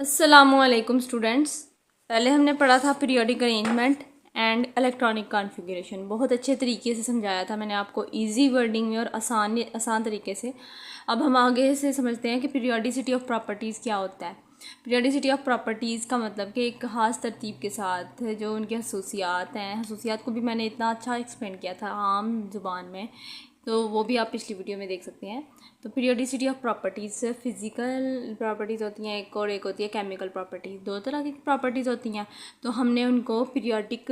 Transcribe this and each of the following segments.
अस्सलामुअलैकुम स्टूडेंट्स। पहले हमने पढ़ा था periodic arrangement and electronic configuration. बहुत अच्छे तरीके से समझाया था मैंने आपको, इजी वर्डिंग में और आसान तरीके से। अब हम आगे से समझते हैं कि पीरियोडिसिटी ऑफ प्रॉपर्टीज़ क्या होता है। पीरियोडिसिटी ऑफ प्रॉपर्टीज़ का मतलब कि एक ख़ास तरतीब के साथ जो उनके खसूसियात हैं, खसूसियात को भी मैंने इतना अच्छा एक्सप्लेन किया था आम ज़ुबान में, तो वो भी आप पिछली वीडियो में देख सकते हैं। तो periodicity of properties physical properties होती हैं एक, और एक होती है केमिकल प्रॉपर्टीज़। दो तरह की प्रॉपर्टीज़ होती हैं, तो हमने उनको पीरियोडिक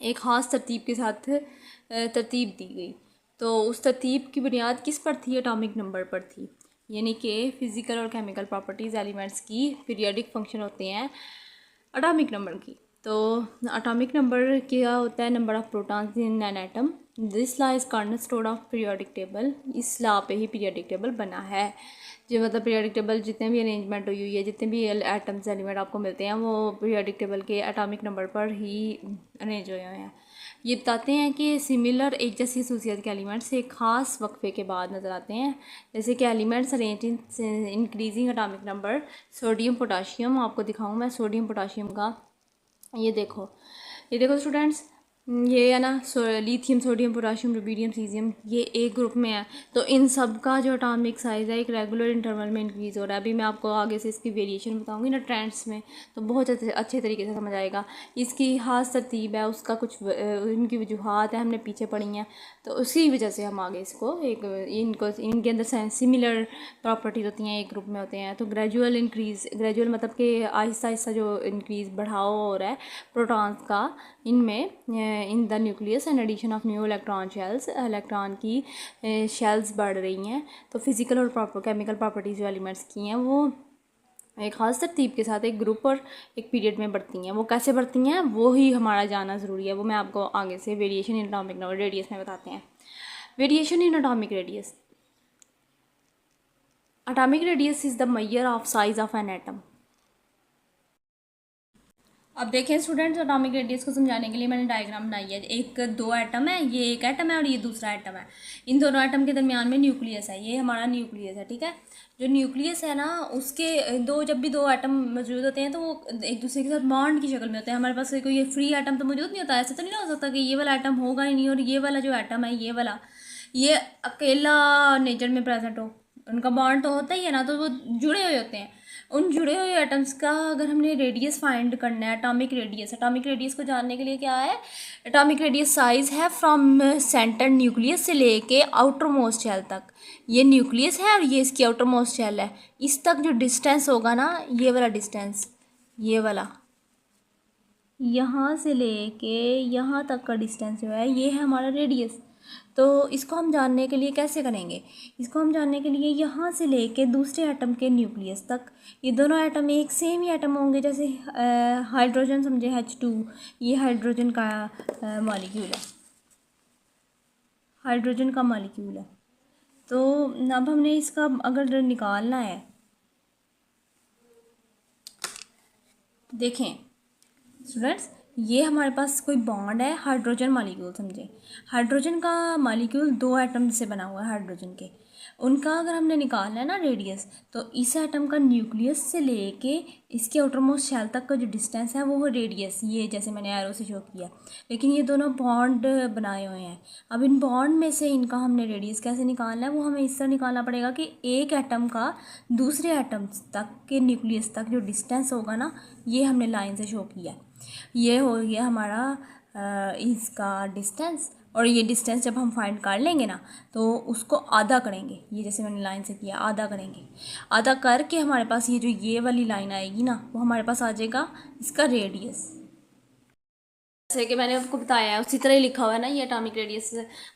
एक ख़ास तरतीब के साथ तरतीब दी गई। तो उस तरतीब की बुनियाद किस पर थी? एटॉमिक नंबर पर थी। यानी कि फ़िज़िकल और केमिकल प्रॉपर्टीज़ एलिमेंट्स की पीरियोडिक फंक्शन होते हैं एटॉमिक नंबर की। तो एटॉमिक नंबर क्या होता है? Number of protons in an atom. This law is cornerstone of periodic table. इस लॉ पे ही पीरियोडिक टेबल बना है। जो मतलब पीरियोडिक टेबल जितने भी अरेंजमेंट हुई है, जितने भी एटम्स एलिमेंट आपको मिलते हैं, वो पीरियोडिक टेबल के एटॉमिक नंबर पर ही अरेंज हुए हैं। ये बताते हैं कि सिमिलर एक जैसी खसूसियत के एलिमेंट्स एक ख़ास वक्फे के बाद नज़र आते हैं। जैसे कि elements arrange in increasing atomic number. Sodium potassium आपको दिखाऊँ मैं सोडियम पोटाशियम का। ये देखो स्टूडेंट्स, ये है ना lithium, sodium, potassium, rubidium, caesium, ये एक ग्रुप में है। तो इन सब का जो एटॉमिक साइज़ है एक रेगुलर इंटरवल में इंक्रीज़ हो रहा है। अभी मैं आपको आगे से इसकी वेरिएशन बताऊंगी ना ट्रेंड्स में, तो बहुत अच्छे तरीके से समझ आएगा। इसकी खास तरतीब है, उसका कुछ इनकी वजूहात है, हमने पीछे पढ़ी हैं, तो उसी वजह से हम आगे इसको एक इनके अंदर सिमिलर प्रॉपर्टीज होती हैं, एक ग्रुप में होते हैं। तो ग्रेजुअल इंक्रीज़, ग्रेजुअल मतलब कि आहिस्ता आहिस्ता जो इंक्रीज़ बढ़ाव हो रहा है प्रोटॉन्स का इनमें in the nucleus and addition of new electron shells, electron की शेल्स बढ़ रही हैं। तो फिज़िकल और केमिकल प्रॉपर्टीज़ जो एलिमेंट्स की हैं वो एक ख़ास तरतीब के साथ एक ग्रुप और एक पीरियड में बढ़ती हैं। वो कैसे बढ़ती हैं वो ही हमारा जानना ज़रूरी है। वो मैं आपको आगे से वेरिएशन इन एटॉमिक रेडियस में बताते हैं। Variation in atomic radius. Atomic radius is the measure of size of an atom. अब देखें स्टूडेंट्स, एटॉमिक रेडियस को समझाने के लिए मैंने डायग्राम बनाई है। एक दो एटम है, ये एक एटम है और ये दूसरा एटम है। इन दोनों एटम के दरमियान में न्यूक्लियस है, ये हमारा न्यूक्लियस है, ठीक है। जो न्यूक्लियस है ना, उसके जब भी दो एटम मौजूद होते हैं तो वो एक दूसरे के साथ बॉन्ड की शक्ल में होते हैं। हमारे पास कोई फ्री एटम तो मौजूद नहीं होता। ऐसा तो नहीं हो सकता कि ये वाला एटम होगा ही नहीं और ये वाला जो एटम है ये वाला ये अकेला नेचर में प्रेजेंट हो। उनका बॉन्ड तो होता ही है ना, तो वो जुड़े हुए होते हैं। उन जुड़े हुए एटम्स का अगर हमने रेडियस फाइंड करना है, एटॉमिक रेडियस को जानने के लिए क्या है? एटॉमिक रेडियस साइज है फ्रॉम सेंटर न्यूक्लियस से लेके आउटर मोस्ट शेल तक। ये न्यूक्लियस है और ये इसकी आउटर मोस्ट शेल है। इस तक जो डिस्टेंस होगा ना, ये वाला डिस्टेंस, ये वाला यहाँ से लेके यहाँ तक का डिस्टेंस जो है ये है हमारा रेडियस। तो इसको हम जानने के लिए कैसे करेंगे? इसको हम जानने के लिए यहाँ से लेके दूसरे एटम के न्यूक्लियस तक, ये दोनों एटम एक सेम ही एटम होंगे। जैसे हाइड्रोजन समझे, H2, ये हाइड्रोजन का मॉलिक्यूल है, हाइड्रोजन का मॉलिक्यूल है। तो अब हमने इसका अगर निकालना है, देखें स्टूडेंट्स, ये हमारे पास कोई बॉन्ड है, हाइड्रोजन मॉलिक्यूल समझे। हाइड्रोजन का मॉलिक्यूल दो एटम से बना हुआ है हाइड्रोजन के। उनका अगर हमने निकालना है ना रेडियस, तो इस एटम का न्यूक्लियस से लेके इसके आउटर मोस्ट शेल तक का जो डिस्टेंस है वो रेडियस, ये जैसे मैंने एरो से शो किया। लेकिन ये दोनों बॉन्ड बनाए हुए हैं। अब इन बॉन्ड में से इनका हमने रेडियस कैसे निकालना है? वो हमें इस तरह निकालना पड़ेगा कि एक एटम का दूसरे एटम तक के न्यूक्लियस तक जो डिस्टेंस होगा ना, ये हमने लाइन से शो किया। ये हो गया हमारा इसका डिस्टेंस। और ये डिस्टेंस जब हम फाइंड कर लेंगे ना, तो उसको आधा करेंगे, ये जैसे मैंने लाइन से किया, आधा करेंगे। आधा करके हमारे पास ये जो ये वाली लाइन आएगी ना, वो हमारे पास आ जाएगा इसका रेडियस। जैसे कि मैंने आपको बताया है उसी तरह ही लिखा हुआ है ना, ये एटॉमिक रेडियस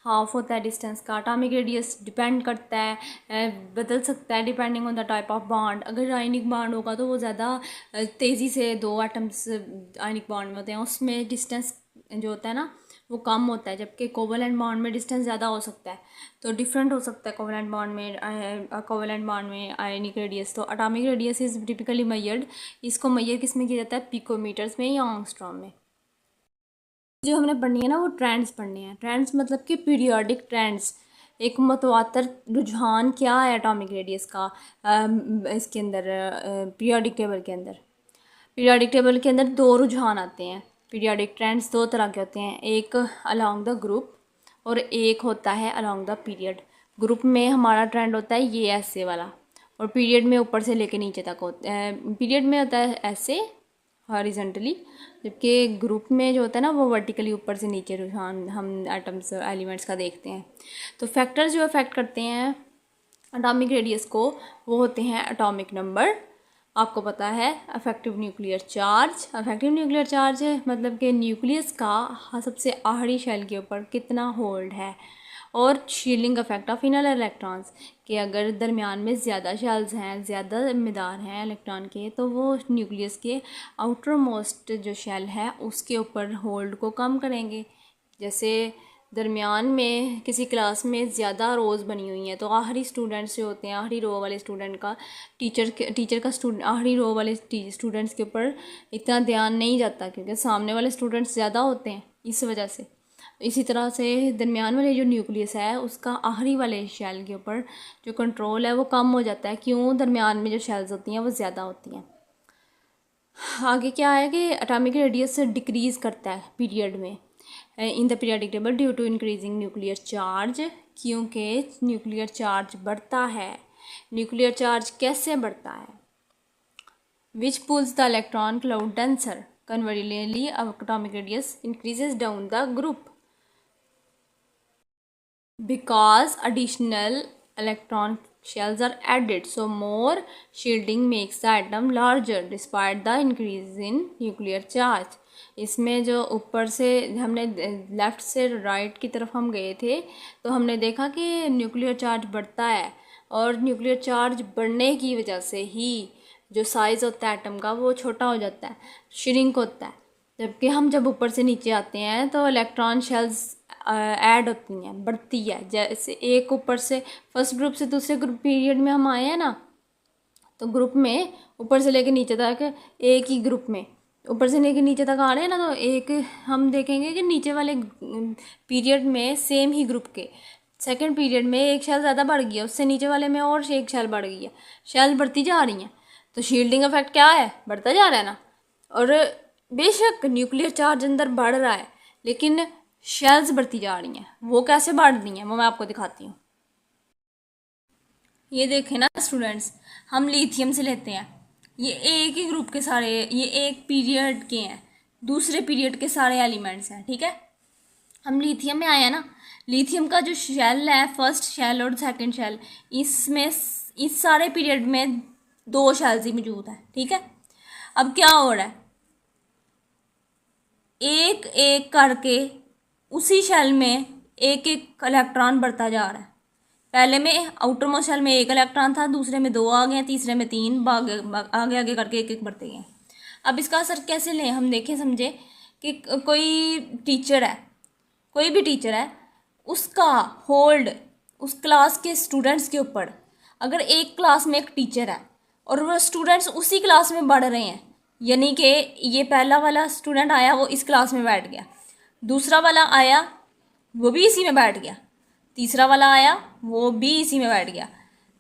हाफ होता है डिस्टेंस का। एटॉमिक रेडियस डिपेंड करता है, बदल सकता है depending on the type of bond. अगर आयनिक बॉन्ड होगा तो वो ज़्यादा तेज़ी से दो एटम्स आयनिक बॉन्ड में होते हैं, उसमें डिस्टेंस जो होता है ना वो कम होता है। जबकि कोवलेंट बॉन्ड में डिस्टेंस ज़्यादा हो सकता है, तो डिफरेंट हो सकता है कोवलेंट बॉन्ड में आयनिक रेडियस। तो atomic radius is typically measured, इसको मेजर किस में किया जाता है? पिकोमीटर्स में या एंगस्ट्रॉम में। जो हमने पढ़नी है ना वो ट्रेंड्स पढ़ने हैं। ट्रेंड्स मतलब कि पीरियोडिक ट्रेंड्स, एक मतवातर रुझान क्या है एटॉमिक रेडियस का इसके अंदर पीरियोडिक टेबल के अंदर। पीरियोडिक टेबल के अंदर दो रुझान आते हैं। पीरियोडिक ट्रेंड्स दो तरह के होते हैं, एक अलोंग द ग्रुप और एक होता है अलोंग द पीरियड। ग्रुप में हमारा ट्रेंड होता है ये ऐसे वाला, और पीरियड में ऊपर से लेके नीचे तक होता है। पीरियड में होता है ऐसे हॉरिजॉन्टली, जबकि ग्रुप में जो होता है ना वो वर्टिकली ऊपर से नीचे रुझान हम एटम्स एलिमेंट्स का देखते हैं। तो फैक्टर्स जो अफेक्ट करते हैं एटॉमिक रेडियस को वो होते हैं एटॉमिक नंबर, आपको पता है, affective nuclear charge. Affective nuclear charge मतलब कि न्यूक्लियस का सबसे आखिरी शेल के ऊपर कितना होल्ड है, और shielding effect of inner electrons कि अगर दरमियान में ज़्यादा शेल्स हैं, ज़्यादा जिम्मेदार हैं इलेक्ट्रॉन के, तो वो न्यूक्लियस के आउटर मोस्ट जो शेल है उसके ऊपर होल्ड को कम करेंगे। जैसे दरमियान में किसी क्लास में ज़्यादा रोज़ बनी हुई हैं तो आखिरी स्टूडेंट्स जो होते हैं, आखिरी रो वाले स्टूडेंट का टीचर का स्टूडेंट आखिरी रो वाले स्टूडेंट्स के ऊपर इतना ध्यान नहीं जाता क्योंकि सामने वाले स्टूडेंट्स ज़्यादा होते हैं इस वजह से। इसी तरह से दरमियान वाले जो न्यूक्लियस है उसका आखिरी वाले शेल के ऊपर जो कंट्रोल है वो कम हो जाता है। क्यों? दरमियान में जो शेल्स होती हैं वो ज़्यादा होती हैं। आगे क्या है कि एटॉमिक रेडियस डिक्रीज़ करता है पीरियड में in the periodic table due to increasing nuclear charge, क्योंकि न्यूक्लियर चार्ज बढ़ता है। न्यूक्लियर चार्ज कैसे बढ़ता है? Which pulls the electron cloud denser, convergently atomic radius increases down the group because additional electron shells are added, so more shielding makes the atom larger despite the increase in nuclear charge। इसमें जो ऊपर से हमने left से right की तरफ हम गए थे तो हमने देखा कि न्यूक्लियर चार्ज बढ़ता है, और न्यूक्लियर चार्ज बढ़ने की वजह से ही जो साइज़ होता है एटम का वो छोटा हो जाता है, श्रिंक होता है। जबकि हम जब ऊपर से नीचे आते हैं तो इलेक्ट्रॉन शेल्स ऐड होती हैं, बढ़ती है। जैसे एक ऊपर से फर्स्ट ग्रुप से दूसरे ग्रुप पीरियड में हम आए हैं ना, तो ग्रुप में ऊपर से लेकर नीचे तक एक ही ग्रुप में ऊपर से लेकर नीचे तक आ रहे हैं ना, तो एक हम देखेंगे कि नीचे वाले पीरियड में सेम ही ग्रुप के सेकंड पीरियड में एक शेल ज़्यादा बढ़ गया, उससे नीचे वाले में और एक शेल बढ़ गई है, शेल बढ़ती जा रही हैं। तो शील्डिंग इफेक्ट क्या है? बढ़ता जा रहा है ना। और बेशक न्यूक्लियर चार्ज अंदर बढ़ रहा है लेकिन शेल्स बढ़ती जा रही हैं। वो कैसे बढ़ रही हैं वो मैं आपको दिखाती हूँ। ये देखें ना स्टूडेंट्स, हम लिथियम से लेते हैं, ये एक ही ग्रुप के सारे, ये एक पीरियड के हैं, दूसरे पीरियड के सारे एलिमेंट्स हैं, ठीक है। हम लिथियम में आए हैं ना, लिथियम का जो शेल है, फर्स्ट शेल और सेकंड शेल, इसमें इस सारे पीरियड में दो शेल्स ही मौजूद हैं, ठीक है। अब क्या हो रहा है, एक एक करके उसी शेल में एक एक इलेक्ट्रॉन बढ़ता जा रहा है। पहले में आउटर मोस्ट शेल में एक इलेक्ट्रॉन था, दूसरे में दो आ गए, तीसरे में तीन, आगे आगे करके एक एक बढ़ते गए। अब इसका असर कैसे लें हम देखें समझे कि कोई टीचर है, कोई भी टीचर है, उसका होल्ड उस क्लास के स्टूडेंट्स के ऊपर, अगर एक क्लास में एक टीचर है और वो स्टूडेंट्स उसी क्लास में बढ़ रहे हैं, यानी कि ये पहला वाला स्टूडेंट आया वो इस क्लास में बैठ गया, दूसरा वाला आया वो भी इसी में बैठ गया, तीसरा वाला आया वो भी इसी में बैठ गया।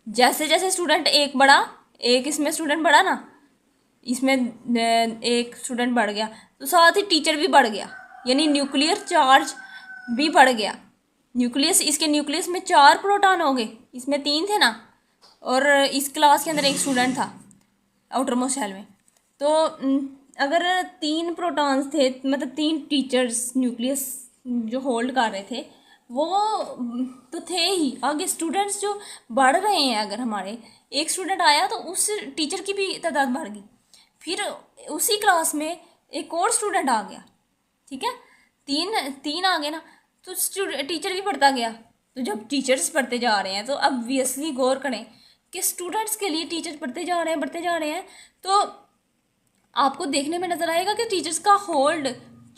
जैसे जैसे स्टूडेंट एक बढ़ा, एक इसमें स्टूडेंट बढ़ा ना, इसमें एक स्टूडेंट बढ़ गया तो साथ ही टीचर भी बढ़ गया, यानी न्यूक्लियर चार्ज भी बढ़ गया। न्यूक्लियस, इसके न्यूक्लियस में 4 प्रोटॉन हो गए, इसमें 3 थे ना, और इस क्लास के अंदर एक स्टूडेंट था आउटर मोस्ट शेल में। तो अगर 3 प्रोटॉन्स थे, मतलब 3 टीचर्स न्यूक्लियस जो होल्ड कर रहे थे वो तो थे ही, आगे स्टूडेंट्स जो बढ़ रहे हैं, अगर हमारे एक स्टूडेंट आया तो उस टीचर की भी तादाद बढ़ गई, फिर उसी क्लास में एक और स्टूडेंट आ गया, ठीक है, तीन आ गए ना, तो टीचर भी बढ़ता गया। तो जब टीचर्स बढ़ते जा रहे हैं तो ऑब्वियसली गौर करें कि स्टूडेंट्स के लिए टीचर्स बढ़ते जा रहे हैं, तो आपको देखने में नज़र आएगा कि टीचर्स का होल्ड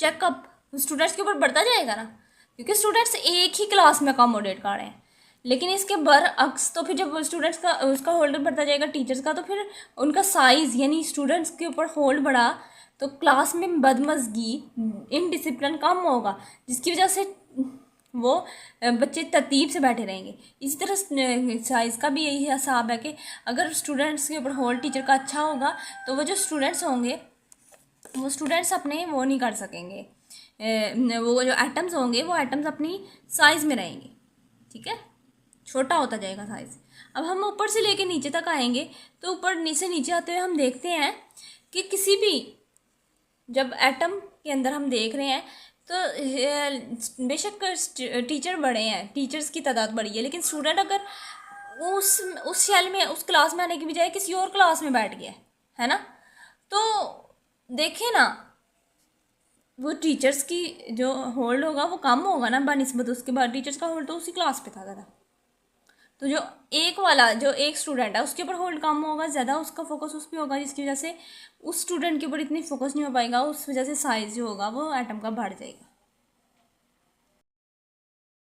चेकअप स्टूडेंट्स के ऊपर बढ़ता जाएगा ना, क्योंकि स्टूडेंट्स एक ही क्लास में अकोमोडेट कर रहे हैं। लेकिन इसके बरअक्स, तो फिर जब स्टूडेंट्स का उसका होल्ड बढ़ता जाएगा टीचर्स का, तो फिर उनका साइज़ यानी स्टूडेंट्स के ऊपर होल्ड बढ़ा तो क्लास में बदमज़गी, इनडिसिप्लिन कम होगा, जिसकी वजह से वो बच्चे तरतीब से बैठे रहेंगे। इसी तरह साइज़ का भी यही हिसाब है कि अगर स्टूडेंट्स के ऊपर होल्ड टीचर का अच्छा होगा तो वो जो स्टूडेंट्स होंगे वो स्टूडेंट्स अपने वो नहीं कर सकेंगे, वो जो एटम्स होंगे वो एटम्स अपनी साइज़ में रहेंगे, ठीक है, छोटा होता जाएगा साइज़। अब हम ऊपर से लेके नीचे तक आएंगे तो ऊपर से नीचे आते हुए हम देखते हैं कि किसी भी जब एटम के अंदर हम देख रहे हैं तो बेशक टीचर बड़े हैं, टीचर्स की तादाद बड़ी है, लेकिन स्टूडेंट अगर उस शेल में उस क्लास में आने की बजाय किसी और क्लास में बैठ गया है ना, तो देखें ना वो टीचर्स की जो होल्ड होगा वो कम होगा ना बनिस्बत उसके बाद टीचर्स का होल्ड तो उसी क्लास पे था ज़्यादा। तो जो एक स्टूडेंट है उसके ऊपर होल्ड कम होगा, ज़्यादा उसका फोकस उस पर होगा, जिसकी वजह से उस स्टूडेंट के ऊपर इतनी फोकस नहीं हो पाएगा, उस वजह से साइज़ जो होगा वो एटम का बढ़ जाएगा।